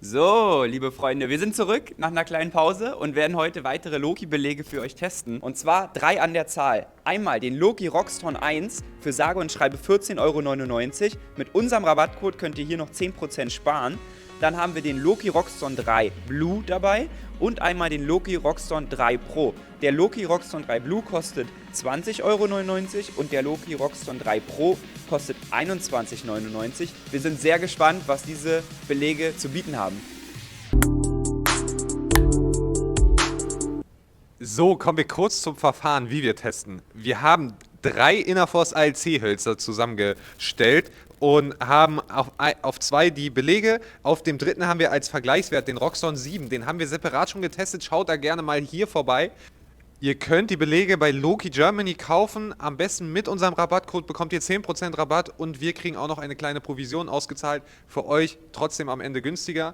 So, liebe Freunde, wir sind zurück nach einer kleinen Pause und werden heute weitere Loki-Belege für euch testen. Und zwar 3 an der Zahl. Einmal den Loki Roxton 1 für sage und schreibe 14,99 €. Mit unserem Rabattcode könnt ihr hier noch 10% sparen. Dann haben wir den Loki Roxton 3 Blue dabei und einmal den Loki Roxton 3 Pro. Der Loki Roxton 3 Blue kostet 20,99 € und der Loki Roxton 3 Pro kostet 21,99 €. Wir sind sehr gespannt, was diese Belege zu bieten haben. So, kommen wir kurz zum Verfahren, wie wir testen. Wir haben 3 Innerforce ALC-Hölzer zusammengestellt und haben auf 2 die Belege. Auf dem dritten haben wir als Vergleichswert den Roxton 7. Den haben wir separat schon getestet. Schaut da gerne mal hier vorbei. Ihr könnt die Belege bei Loki Germany kaufen. Am besten mit unserem Rabattcode bekommt ihr 10% Rabatt und wir kriegen auch noch eine kleine Provision ausgezahlt. Für euch trotzdem am Ende günstiger.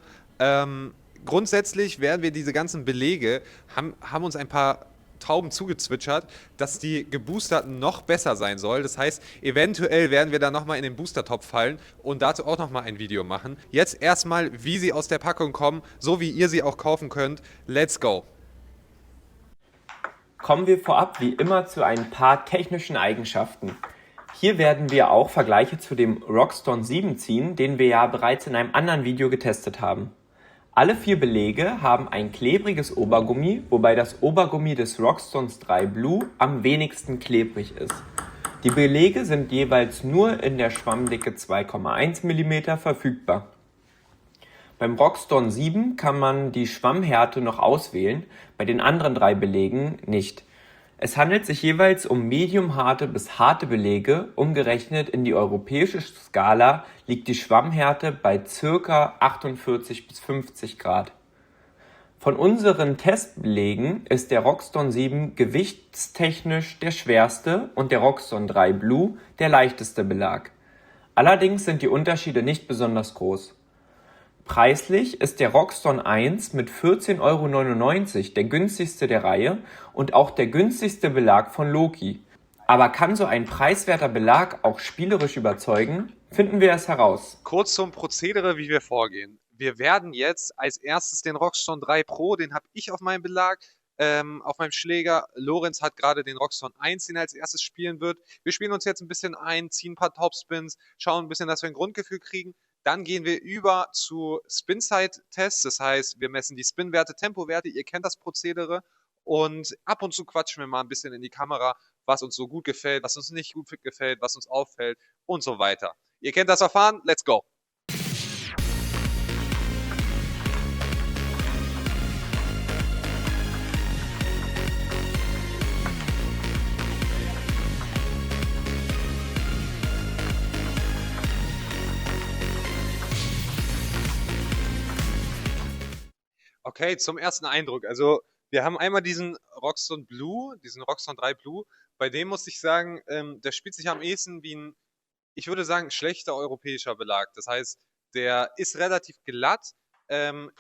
Grundsätzlich werden wir diese ganzen Belege, haben uns ein paar Tauben zugezwitschert, dass die geboosterten noch besser sein soll. Das heißt, eventuell werden wir da nochmal in den Booster-Topf fallen und dazu auch nochmal ein Video machen. Jetzt erstmal, wie sie aus der Packung kommen, so wie ihr sie auch kaufen könnt. Let's go! Kommen wir vorab wie immer zu ein paar technischen Eigenschaften. Hier werden wir auch Vergleiche zu dem Roxton 7 ziehen, den wir ja bereits in einem anderen Video getestet haben. Alle 4 Belege haben ein klebriges Obergummi, wobei das Obergummi des Roxtons 3 Blue am wenigsten klebrig ist. Die Belege sind jeweils nur in der Schwammdicke 2,1 mm verfügbar. Beim Roxton 7 kann man die Schwammhärte noch auswählen, bei den anderen 3 Belegen nicht. Es handelt sich jeweils um mediumharte bis harte Belege. Umgerechnet in die europäische Skala liegt die Schwammhärte bei ca. 48 bis 50 Grad. Von unseren Testbelegen ist der Roxton 7 gewichtstechnisch der schwerste und der Roxton 3 Blue der leichteste Belag. Allerdings sind die Unterschiede nicht besonders groß. Preislich ist der Roxton 1 mit 14,99 € der günstigste der Reihe und auch der günstigste Belag von Loki. Aber kann so ein preiswerter Belag auch spielerisch überzeugen? Finden wir es heraus. Kurz zum Prozedere, wie wir vorgehen. Wir werden jetzt als erstes den Roxton 3 Pro, den habe ich auf meinem Belag, auf meinem Schläger. Lorenz hat gerade den Roxton 1, den er als erstes spielen wird. Wir spielen uns jetzt ein bisschen ein, ziehen ein paar Topspins, schauen ein bisschen, dass wir ein Grundgefühl kriegen. Dann gehen wir über zu Spin-Side-Tests, das heißt, wir messen die Spin-Werte, Tempowerte, ihr kennt das Prozedere und ab und zu quatschen wir mal ein bisschen in die Kamera, was uns so gut gefällt, was uns nicht gut gefällt, was uns auffällt und so weiter. Ihr kennt das Verfahren, let's go! Okay, zum ersten Eindruck. Also, wir haben einmal diesen Roxton Blue, diesen Roxton 3 Blue. Bei dem muss ich sagen, der spielt sich am ehesten wie ein, ich würde sagen, schlechter europäischer Belag. Das heißt, der ist relativ glatt.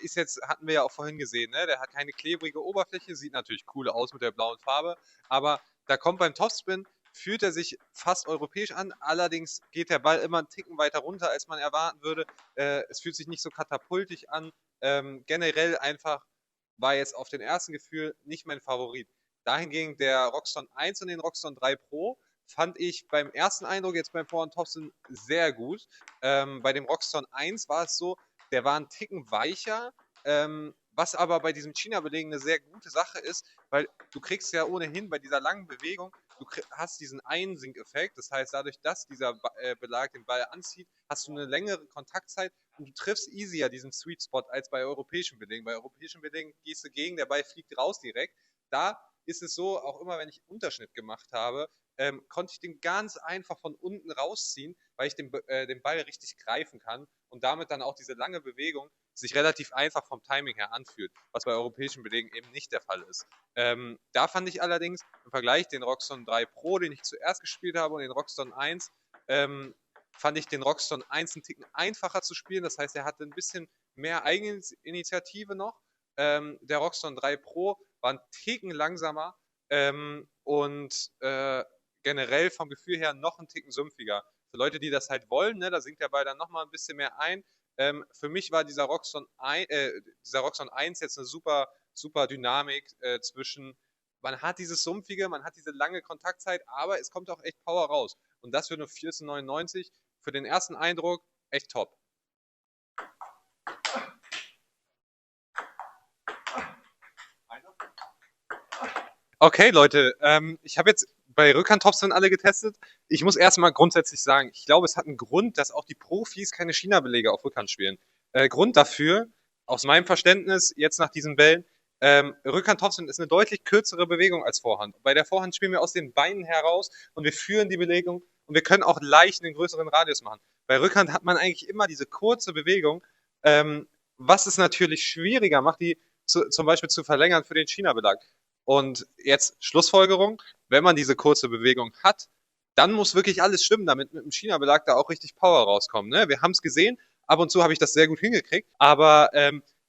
Ist jetzt, hatten wir ja auch vorhin gesehen, ne? Der hat keine klebrige Oberfläche, sieht natürlich cool aus mit der blauen Farbe, aber da kommt beim Topspin, fühlt er sich fast europäisch an, allerdings geht der Ball immer einen Ticken weiter runter, als man erwarten würde. Es fühlt sich nicht so katapultig an. Generell einfach war jetzt auf den ersten Gefühl nicht mein Favorit. Dahingegen der Roxton 1 und den Roxton 3 Pro fand ich beim ersten Eindruck jetzt beim Vor- und Topspin sehr gut. Bei dem Roxton 1 war es so, der war ein Ticken weicher, was aber bei diesem China-Belegen eine sehr gute Sache ist, weil du kriegst ja ohnehin bei dieser langen Bewegung, hast diesen Einsinkeffekt, das heißt dadurch, dass dieser Belag den Ball anzieht, hast du eine längere Kontaktzeit und du triffst easier diesen Sweet Spot als bei europäischen Belegen. Bei europäischen Belegen gehst du gegen, der Ball fliegt raus direkt. Da ist es so, auch immer wenn ich Unterschnitt gemacht habe, konnte ich den ganz einfach von unten rausziehen, weil ich den Ball richtig greifen kann und damit dann auch diese lange Bewegung sich relativ einfach vom Timing her anfühlt, was bei europäischen Belegen eben nicht der Fall ist. Da fand ich allerdings im Vergleich den Roxton 3 Pro, den ich zuerst gespielt habe, und den Roxton 1, fand ich den Roxton 1 einen Ticken einfacher zu spielen. Das heißt, er hatte ein bisschen mehr Eigeninitiative noch. Der Roxton 3 Pro war ein Ticken langsamer und generell vom Gefühl her noch ein Ticken sumpfiger. Für Leute, die das halt wollen, ne, da sinkt der Ball dann nochmal ein bisschen mehr ein. Für mich war dieser Roxxon 1 jetzt eine super, super Dynamik zwischen, man hat dieses Sumpfige, man hat diese lange Kontaktzeit, aber es kommt auch echt Power raus. Und das für nur 14,99 für den ersten Eindruck echt top. Okay, Leute, ich habe jetzt bei Rückhand-Topspin alle getestet. Ich muss erstmal grundsätzlich sagen, ich glaube, es hat einen Grund, dass auch die Profis keine China-Belege auf Rückhand spielen. Grund dafür, aus meinem Verständnis, jetzt nach diesen Bällen, Rückhand-Topspin ist eine deutlich kürzere Bewegung als Vorhand. Bei der Vorhand spielen wir aus den Beinen heraus und wir führen die Belegung und wir können auch leicht einen größeren Radius machen. Bei Rückhand hat man eigentlich immer diese kurze Bewegung, was es natürlich schwieriger macht, die zum Beispiel zu verlängern für den China-Belag. Und jetzt Schlussfolgerung, wenn man diese kurze Bewegung hat, dann muss wirklich alles stimmen, damit mit dem China-Belag da auch richtig Power rauskommt. Ne? Wir haben es gesehen, ab und zu habe ich das sehr gut hingekriegt, aber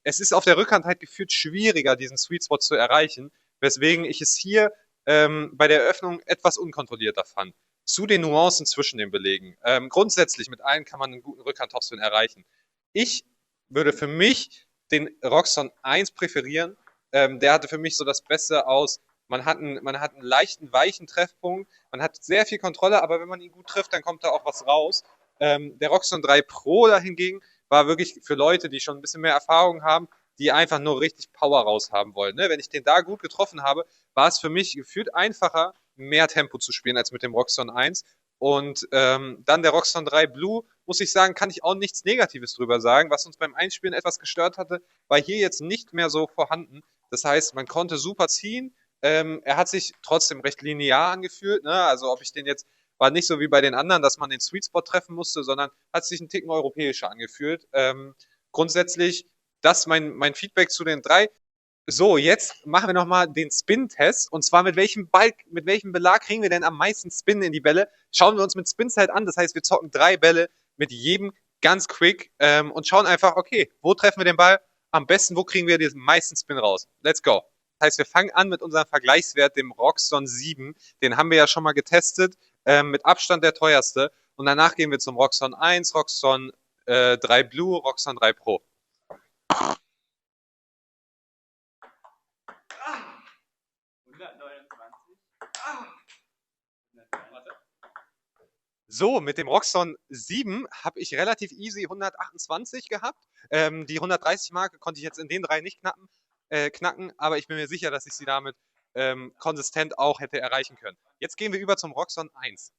es ist auf der Rückhand halt gefühlt schwieriger, diesen Sweet Spot zu erreichen, weswegen ich es hier bei der Eröffnung etwas unkontrollierter fand. Zu den Nuancen zwischen den Belegen. Grundsätzlich mit allen kann man einen guten Rückhand-Topspin erreichen. Ich würde für mich den Roxxon 1 präferieren. Der hatte für mich so das Beste aus. Man hat einen leichten, weichen Treffpunkt, man hat sehr viel Kontrolle, aber wenn man ihn gut trifft, dann kommt da auch was raus. Der Roxxon 3 Pro dahingegen war wirklich für Leute, die schon ein bisschen mehr Erfahrung haben, die einfach nur richtig Power raushaben wollen. Ne? Wenn ich den da gut getroffen habe, war es für mich gefühlt einfacher, mehr Tempo zu spielen als mit dem Roxxon 1. Und dann der Roxxon 3 Blue, muss ich sagen, kann ich auch nichts Negatives drüber sagen. Was uns beim Einspielen etwas gestört hatte, war hier jetzt nicht mehr so vorhanden. Das heißt, man konnte super ziehen. Er hat sich trotzdem recht linear angefühlt. Ne? Also ob ich den jetzt, war nicht so wie bei den anderen, dass man den Sweet Spot treffen musste, sondern hat sich einen Ticken europäischer angefühlt. Grundsätzlich, das mein Feedback zu den drei. So, jetzt machen wir nochmal den Spin-Test. Und zwar mit welchem Belag kriegen wir denn am meisten Spin in die Bälle? Schauen wir uns mit Spin-Zeit an. Das heißt, wir zocken 3 Bälle mit jedem ganz quick und schauen einfach, okay, wo treffen wir den Ball? Am besten, wo kriegen wir den meisten Spin raus? Let's go. Das heißt, wir fangen an mit unserem Vergleichswert, dem Roxxon 7. Den haben wir ja schon mal getestet. Mit Abstand der teuerste. Und danach gehen wir zum Roxxon 1, Roxxon 3 Blue, Roxxon 3 Pro. So, mit dem Roxxon 7 habe ich relativ easy 128 gehabt. Die 130-Marke konnte ich jetzt in den 3 nicht knacken, aber ich bin mir sicher, dass ich sie damit konsistent auch hätte erreichen können. Jetzt gehen wir über zum Roxxon 1.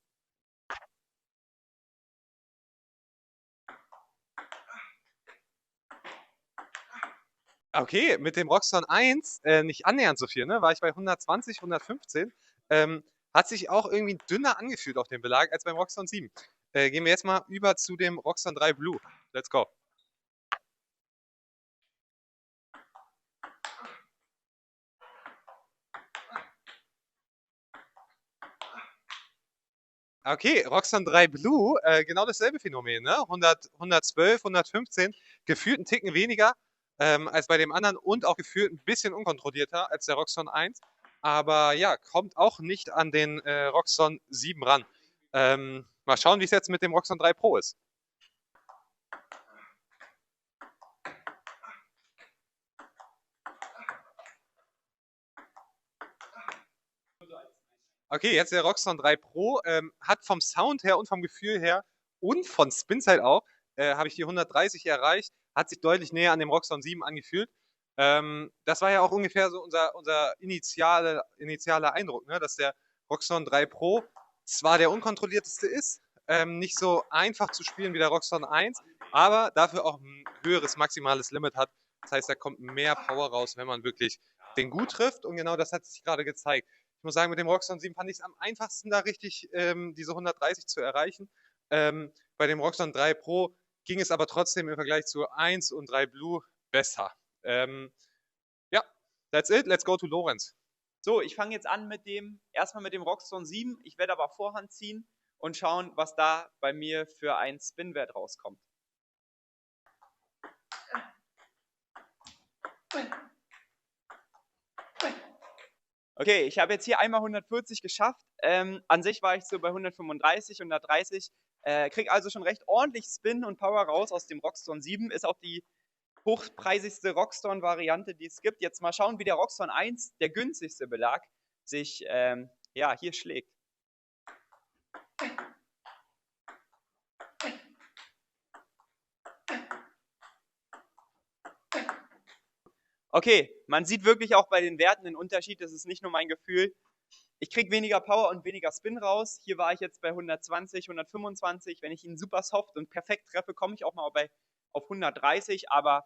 Okay, mit dem Roxxon 1 nicht annähernd so viel, ne? War ich bei 120, 115. Hat sich auch irgendwie dünner angefühlt auf dem Belag als beim Roxxon 7. Gehen wir jetzt mal über zu dem Roxxon 3 Blue. Let's go. Okay, Roxxon 3 Blue, genau dasselbe Phänomen, ne? 112, 115, gefühlt einen Ticken weniger als bei dem anderen und auch gefühlt ein bisschen unkontrollierter als der Roxxon 1. Aber ja, kommt auch nicht an den Roxxon 7 ran. Mal schauen, wie es jetzt mit dem Roxxon 3 Pro ist. Okay, jetzt der Roxxon 3 Pro hat vom Sound her und vom Gefühl her und von Spinzeit auch, habe ich die 130 erreicht, hat sich deutlich näher an dem Roxxon 7 angefühlt. Das war ja auch ungefähr so unser initialer Eindruck, ne? Dass der Roxxon 3 Pro zwar der unkontrollierteste ist, nicht so einfach zu spielen wie der Roxxon 1, aber dafür auch ein höheres maximales Limit hat. Das heißt, da kommt mehr Power raus, wenn man wirklich den gut trifft und genau das hat sich gerade gezeigt. Ich muss sagen, mit dem Roxxon 7 fand ich es am einfachsten, da richtig diese 130 zu erreichen. Bei dem Roxxon 3 Pro ging es aber trotzdem im Vergleich zu 1 und 3 Blue besser. Ja, that's it. Let's go to Lorenz. So, ich fange jetzt an erstmal mit dem Roxxon 7. Ich werde aber Vorhand ziehen und schauen, was da bei mir für ein Spinwert rauskommt. Okay, ich habe jetzt hier einmal 140 geschafft. An sich war ich so bei 135, 130. Krieg also schon recht ordentlich Spin und Power raus aus dem Roxton 7. Ist auch die hochpreisigste Roxton-Variante, die es gibt. Jetzt mal schauen, wie der Roxton 1, der günstigste Belag, sich ja, hier schlägt. Okay, man sieht wirklich auch bei den Werten den Unterschied. Das ist nicht nur mein Gefühl. Ich kriege weniger Power und weniger Spin raus. Hier war ich jetzt bei 120, 125. Wenn ich ihn super soft und perfekt treffe, komme ich auch mal auf 130. Aber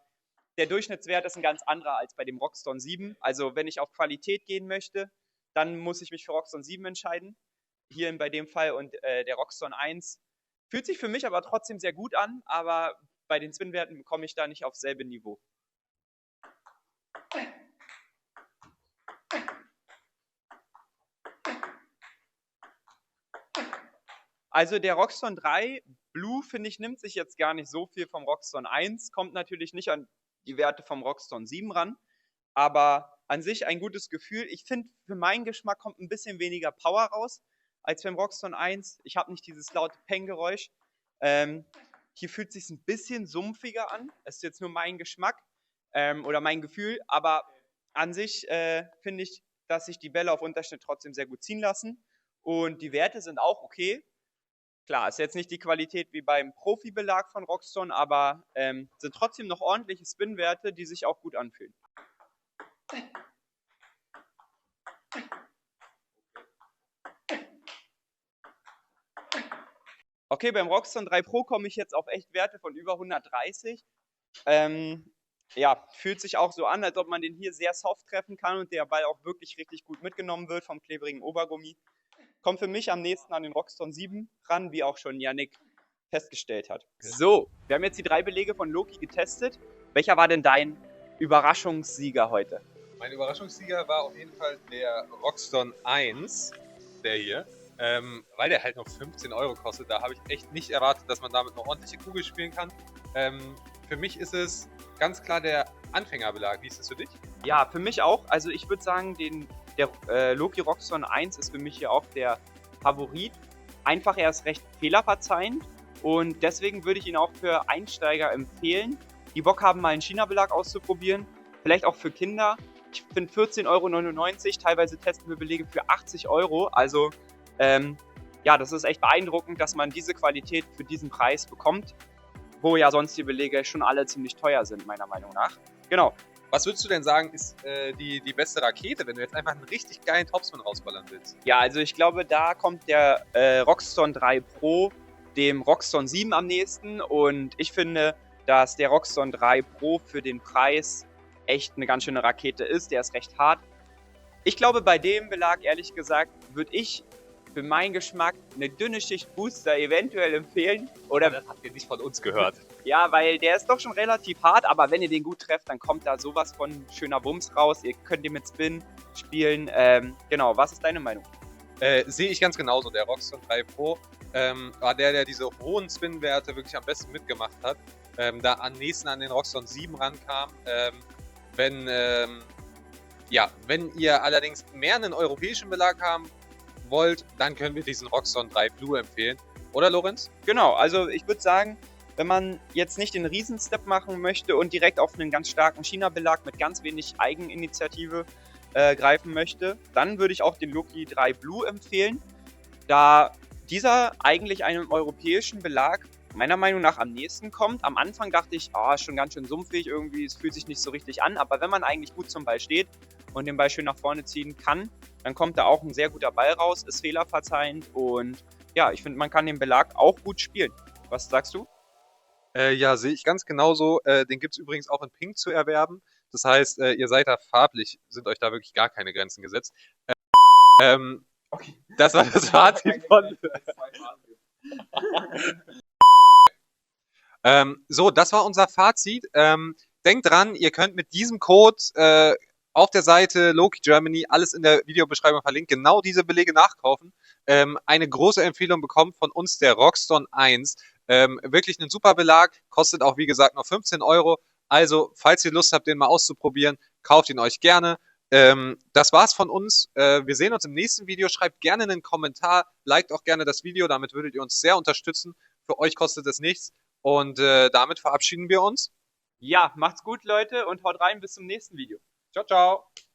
der Durchschnittswert ist ein ganz anderer als bei dem Roxton 7. Also wenn ich auf Qualität gehen möchte, dann muss ich mich für Roxton 7 entscheiden. Hier bei dem Fall. Und der Roxton 1 fühlt sich für mich aber trotzdem sehr gut an. Aber bei den Spin-Werten komme ich da nicht aufs selbe Niveau. Also der Roxton 3 Blue, finde ich, nimmt sich jetzt gar nicht so viel vom Roxton 1, kommt natürlich nicht an die Werte vom Roxton 7 ran, aber an sich ein gutes Gefühl. Ich finde, für meinen Geschmack kommt ein bisschen weniger Power raus als beim Roxton 1. Ich habe nicht dieses laute Peng-Geräusch. Hier fühlt es sich ein bisschen sumpfiger an. Das ist jetzt nur mein Geschmack oder mein Gefühl, aber an sich finde ich, dass sich die Bälle auf Unterschnitt trotzdem sehr gut ziehen lassen und die Werte sind auch okay. Klar, ist jetzt nicht die Qualität wie beim Profi-Belag von Roxton, aber sind trotzdem noch ordentliche Spin-Werte, die sich auch gut anfühlen. Okay, beim Roxton 3 Pro komme ich jetzt auf echt Werte von über 130. Ja, fühlt sich auch so an, als ob man den hier sehr soft treffen kann und der Ball auch wirklich richtig gut mitgenommen wird vom klebrigen Obergummi. Kommt für mich am nächsten an den Roxton 7 ran, wie auch schon Yannick festgestellt hat. So, wir haben jetzt die 3 Belege von Loki getestet. Welcher war denn dein Überraschungssieger heute? Mein Überraschungssieger war auf jeden Fall der Roxton 1, der hier, weil der halt nur 15 Euro kostet. Da habe ich echt nicht erwartet, dass man damit eine ordentliche Kugel spielen kann. Für mich ist es ganz klar der Anfängerbelag. Wie ist es für dich? Ja, für mich auch. Also ich würde sagen, der Loki Roxton 1 ist für mich hier auch der Favorit. Einfach, er ist recht fehlerverzeihend und deswegen würde ich ihn auch für Einsteiger empfehlen, die Bock haben, mal einen China-Belag auszuprobieren. Vielleicht auch für Kinder. Ich finde 14,99 €, teilweise testen wir Belege für 80 Euro. Also ja, das ist echt beeindruckend, dass man diese Qualität für diesen Preis bekommt, wo ja sonst die Belege schon alle ziemlich teuer sind, meiner Meinung nach. Genau. Was würdest du denn sagen, ist die beste Rakete, wenn du jetzt einfach einen richtig geilen Topspin rausballern willst? Ja, also ich glaube, da kommt der Roxton 3 Pro dem Roxton 7 am nächsten und ich finde, dass der Roxton 3 Pro für den Preis echt eine ganz schöne Rakete ist. Der ist recht hart. Ich glaube, bei dem Belag, ehrlich gesagt, würde ich für meinen Geschmack eine dünne Schicht Booster eventuell empfehlen. Oder das habt ihr nicht von uns gehört. ja, weil der ist doch schon relativ hart, aber wenn ihr den gut trefft, dann kommt da sowas von schöner Bums raus. Ihr könnt den mit Spin spielen. Genau, was ist deine Meinung? Sehe ich ganz genauso. Der Roxton 3 Pro war der diese hohen Spin-Werte wirklich am besten mitgemacht hat. Da am nächsten an den Roxton 7 rankam. Wenn ihr allerdings mehr einen europäischen Belag haben wollt, dann können wir diesen Roxton 3 Blue empfehlen. Oder, Lorenz? Genau, also ich würde sagen, wenn man jetzt nicht den Riesenstep machen möchte und direkt auf einen ganz starken China-Belag mit ganz wenig Eigeninitiative greifen möchte, dann würde ich auch den Loki 3 Blue empfehlen, da dieser eigentlich einem europäischen Belag meiner Meinung nach am nächsten kommt. Am Anfang dachte ich, ist schon ganz schön sumpfig irgendwie, es fühlt sich nicht so richtig an, aber wenn man eigentlich gut zum Ball steht und den Ball schön nach vorne ziehen kann, dann kommt da auch ein sehr guter Ball raus, ist fehlerverzeihend und ja, ich finde, man kann den Belag auch gut spielen. Was sagst du? Ja, sehe ich ganz genauso. Den gibt es übrigens auch in Pink zu erwerben. Das heißt, ihr seid da farblich, sind euch da wirklich gar keine Grenzen gesetzt. Okay. Das war das Fazit von... So, das war unser Fazit. Denkt dran, ihr könnt mit diesem Code auf der Seite Loki Germany, alles in der Videobeschreibung verlinkt, genau diese Belege nachkaufen. Eine große Empfehlung bekommt von uns der Roxton 1. Wirklich ein super Belag, kostet auch wie gesagt nur 15 Euro. Also, falls ihr Lust habt, den mal auszuprobieren, kauft ihn euch gerne. Das war's von uns. Wir sehen uns im nächsten Video. Schreibt gerne einen Kommentar, liked auch gerne das Video, damit würdet ihr uns sehr unterstützen. Für euch kostet es nichts. Und damit verabschieden wir uns. Ja, macht's gut, Leute, und haut rein, bis zum nächsten Video. Ciao, ciao.